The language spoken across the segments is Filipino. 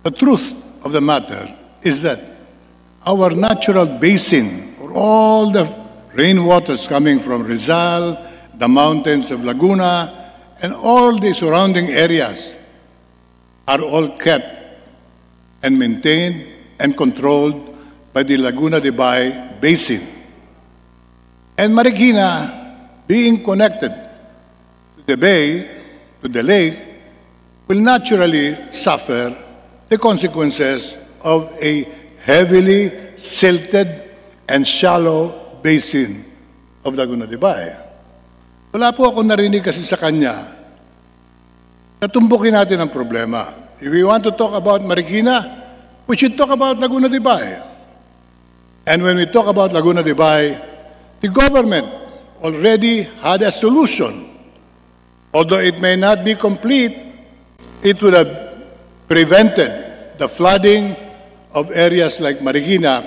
The truth of the matter is that our natural basin, or all the rainwaters coming from Rizal, the mountains of Laguna, and all the surrounding areas are all kept and maintained and controlled by the Laguna de Bay Basin. And Marikina, being connected to the bay, to the lake, will naturally suffer the consequences of a heavily silted and shallow basin of Laguna de Bay. Wala po akong narinig kasi sa kanya na tumbukin natin ang problema. If we want to talk about Marikina, we should talk about Laguna de Bay. And when we talk about Laguna de Bay, the government already had a solution. Although it may not be complete, it would have prevented the flooding of areas like Marikina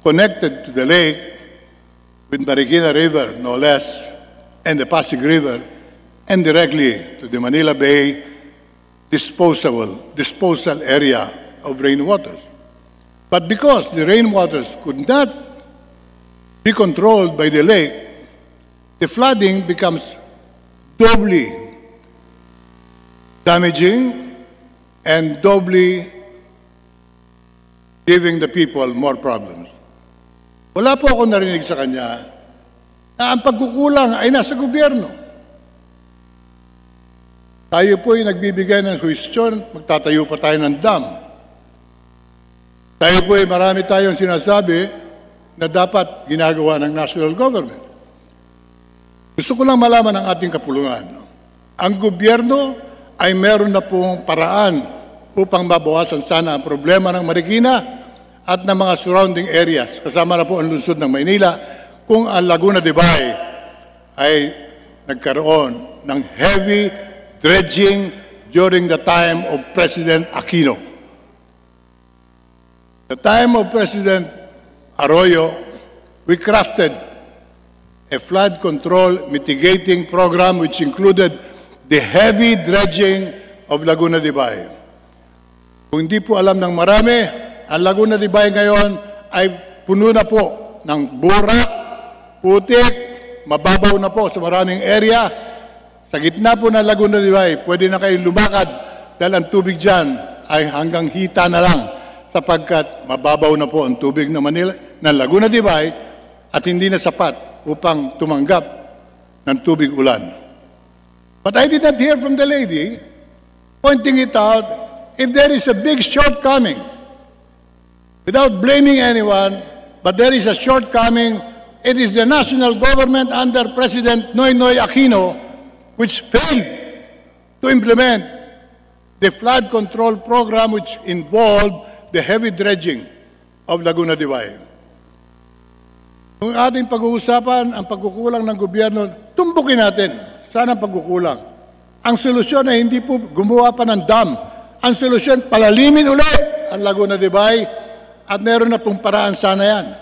connected to the lake with Marikina River, no less, and the Pasig River, and directly to the Manila Bay disposal area of rainwaters. But because the rainwaters could not be controlled by the lake, the flooding becomes doubly damaging and doubly giving the people more problems. Wala po ako narinig sa kanya na ang pagkukulang ay nasa gobyerno. Tayo po ay nagbibigay ng huisyon, magtatayo pa tayo ng dam. Tayo po ay marami tayong sinasabi na dapat ginagawa ng national government. Gusto ko lang malaman ang ating kapulungan. Ang gobyerno ay meron na pong paraan upang mabawasan sana ang problema ng Marikina at ng mga surrounding areas. Kasama na po ang lungsod ng Maynila kung ang Laguna de Bay ay nagkaroon ng heavy dredging during the time of President Aquino. The time of President Arroyo, we crafted a flood control mitigating program which included the heavy dredging of Laguna de Bay. Kung hindi po alam ng marami, ang Laguna de Bay ngayon ay puno na po ng burak, putik, mababaw na po sa maraming area. Sa gitna po ng Laguna de Bay, pwede na kayo lumakad dahil ang tubig dyan ay hanggang hita na lang sapagkat mababaw na po ang tubig ng Laguna de Bay at hindi na sapat upang tumanggap ng tubig ulan. But I did not hear from the lady pointing it out if there is a big shortcoming. Without blaming anyone, but there is a shortcoming, it is the national government under President Noynoy Aquino which failed to implement the flood control program which involved the heavy dredging of Laguna de Bay. Kung ating pag-uusapan ang pagkukulang ng gobyerno, tumbukin natin. Sana pagkukulang. Ang solusyon ay hindi po gumawa pa ng dam. Ang solusyon, palalimin ulit ang Laguna de Bay at meron na pong paraan sana yan.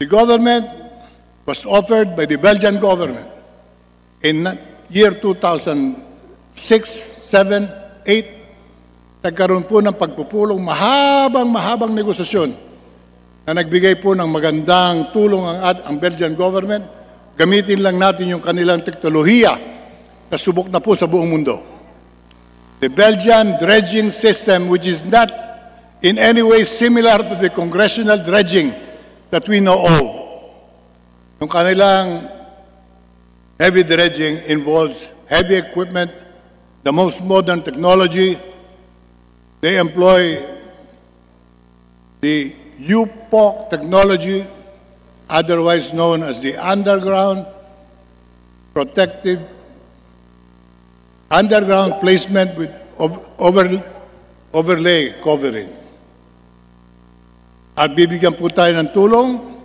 The government was offered by the Belgian government in year 2006, 7, 8. Nagkaroon po ng pagpupulong mahabang negosasyon na nagbigay po ng magandang tulong ang Belgian government. Gamitin lang natin yung kanilang teknolohiya na subok na po sa buong mundo. The Belgian dredging system, which is not in any way similar to the congressional dredging that we know of. Yung kanilang heavy dredging involves heavy equipment, the most modern technology. They employ the UPOC technology, otherwise known as the underground placement with overlay covering. At bibigyan po tayo ng tulong.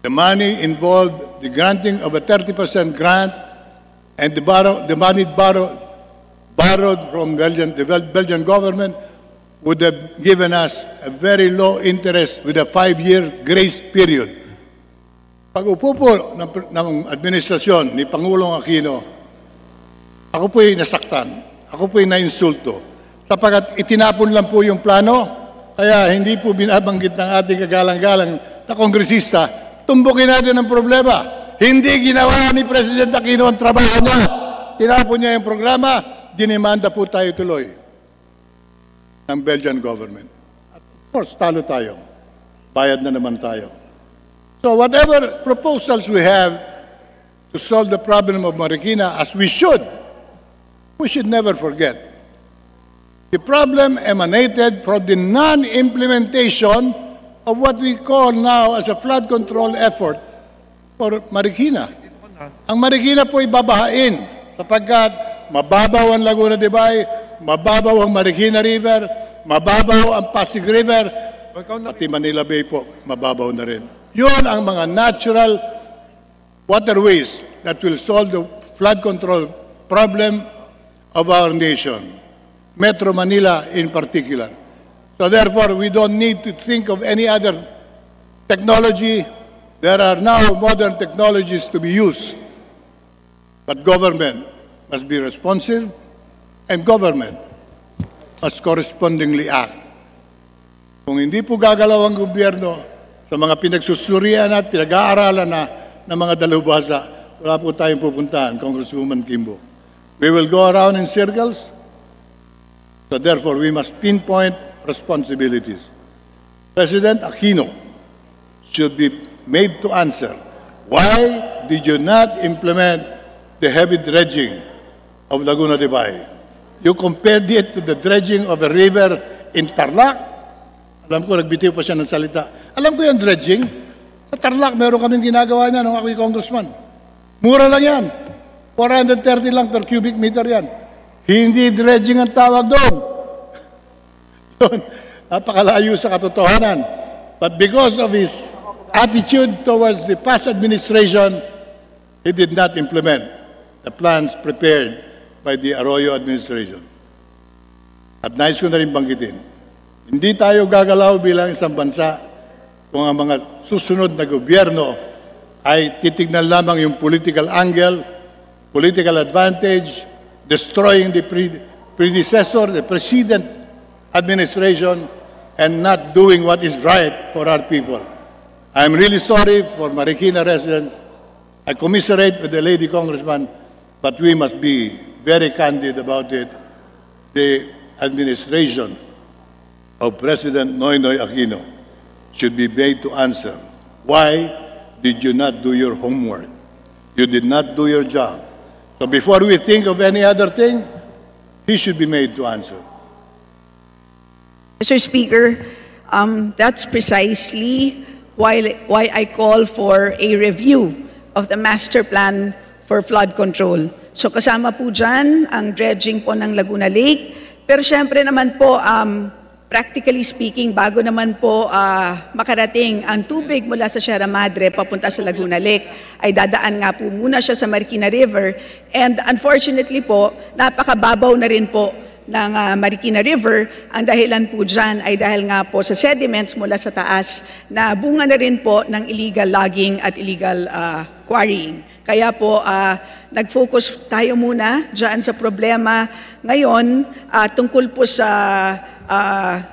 The money involved the granting of a 30% grant and the money borrowed from the Belgian government would have given us a very low interest with a 5-year grace period. Pag-upo po ng administrasyon ni Pangulong Aquino, ako po'y nasaktan, ako po'y nainsulto, sapagkat itinapon lang po yung plano, kaya hindi po binabanggit ng ating kagalang-galang na kongresista, tumbukin natin ang problema. Hindi ginawa ni President Aquino ang trabaho niya. Tinapon niya yung programa, dinimanda po tayo tuloy ng Belgian government. At of course, talo tayo. Bayad na naman tayo. So whatever proposals we have to solve the problem of Marikina, as we should never forget. The problem emanated from the non-implementation of what we call now as a flood control effort for Marikina. Ang Marikina po ibabahain sapagkat mababaw ang Laguna de Bay, mababaw ang Marikina River, mababaw ang Pasig River, pati Manila Bay po, mababaw na rin. Yun ang mga natural waterways that will solve the flood control problem of our nation, Metro Manila in particular. So therefore, we don't need to think of any other technology. There are now modern technologies to be used. But government must be responsive, and government must correspondingly act. Kung hindi po gagalaw ang gobyerno sa mga pinagsusurian at pinag-aaralan na ng mga dalubhasa, wala po tayong pupuntahan, Congresswoman Kimbo. We will go around in circles, so therefore we must pinpoint responsibilities. President Aquino should be made to answer, why did you not implement the heavy dredging of Laguna de Bay? You compared it to the dredging of a river in Tarlac. Alam ko, nagbitiw pa siya ng salita. Alam ko yung dredging. Sa Tarlac, meron kaming ginagawa niya nung ako'y congressman. Mura lang yan. 430 lang per cubic meter yan. Hindi dredging ang tawag doon. Napakalayo sa katotohanan. But because of his attitude towards the past administration, he did not implement the plans prepared by the Arroyo administration. At nais ko na rin banggitin, hindi tayo gagalaw bilang isang bansa kung ang mga susunod na gobyerno ay titignan lamang yung political angle, political advantage, destroying the predecessor, the precedent administration, and not doing what is right for our people. I'm really sorry for Marikina residents. I commiserate with the lady congressman, but we must be very candid about it. The administration of President Noynoy Aquino should be made to answer. Why did you not do your homework? You did not do your job. So before we think of any other thing, he should be made to answer. Mr. Speaker, that's precisely why I call for a review of the master plan for flood control. So kasama po dyan ang dredging po ng Laguna Lake. Pero syempre naman po, practically speaking, bago naman po makarating ang tubig mula sa Sierra Madre papunta sa Laguna Lake, ay dadaan nga po muna siya sa Marikina River. And unfortunately po, napakababaw na rin po ng Marikina River. Ang dahilan po dyan ay dahil nga po sa sediments mula sa taas na bunga na rin po ng illegal logging at illegal quarrying. Kaya po, nag-focus tayo muna dyan sa problema ngayon tungkol po sa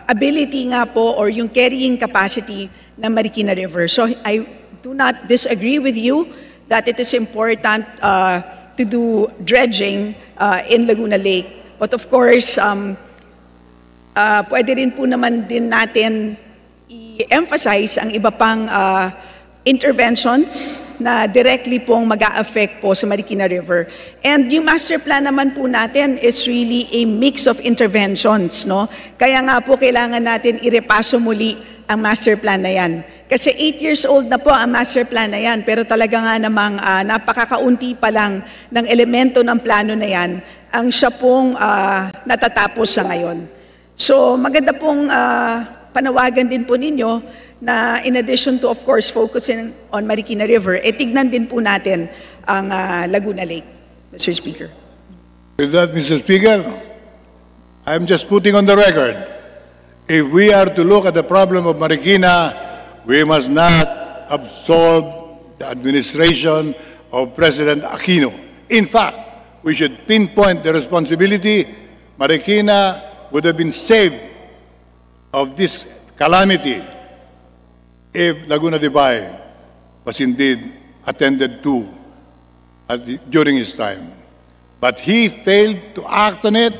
ability nga po or yung carrying capacity ng Marikina River. So I do not disagree with you that it is important to do dredging in Laguna Lake. But of course, pwede rin po naman din natin i-emphasize ang iba pang interventions na directly pong mag-a-affect po sa Marikina River. And yung master plan naman po natin is really a mix of interventions, no? Kaya nga po kailangan natin irepaso muli ang master plan na yan. Kasi 8 years old na po ang master plan na yan, pero talaga nga namang napakakaunti pa lang ng elemento ng plano na yan ang siya pong natatapos sa ngayon. So maganda pong panawagan din po ninyo na in addition to, of course, focusing on Marikina River, tignan din po natin ang Laguna Lake, Mr. Speaker. With that, Mr. Speaker, I'm just putting on the record, if we are to look at the problem of Marikina, we must not absolve the administration of President Aquino. In fact, we should pinpoint the responsibility. Marikina would have been saved of this calamity if Laguna de Bay was indeed attended to during his time. But he failed to act on it.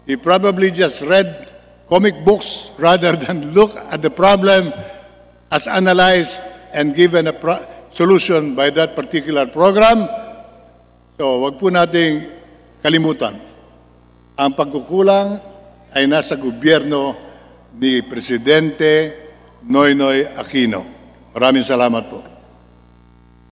He probably just read comic books rather than look at the problem as analyzed and given a solution by that particular program. So wag po nating kalimutan, ang pagkukulang ay nasa gobyerno ni Presidente Noynoy Aquino. Maraming salamat po.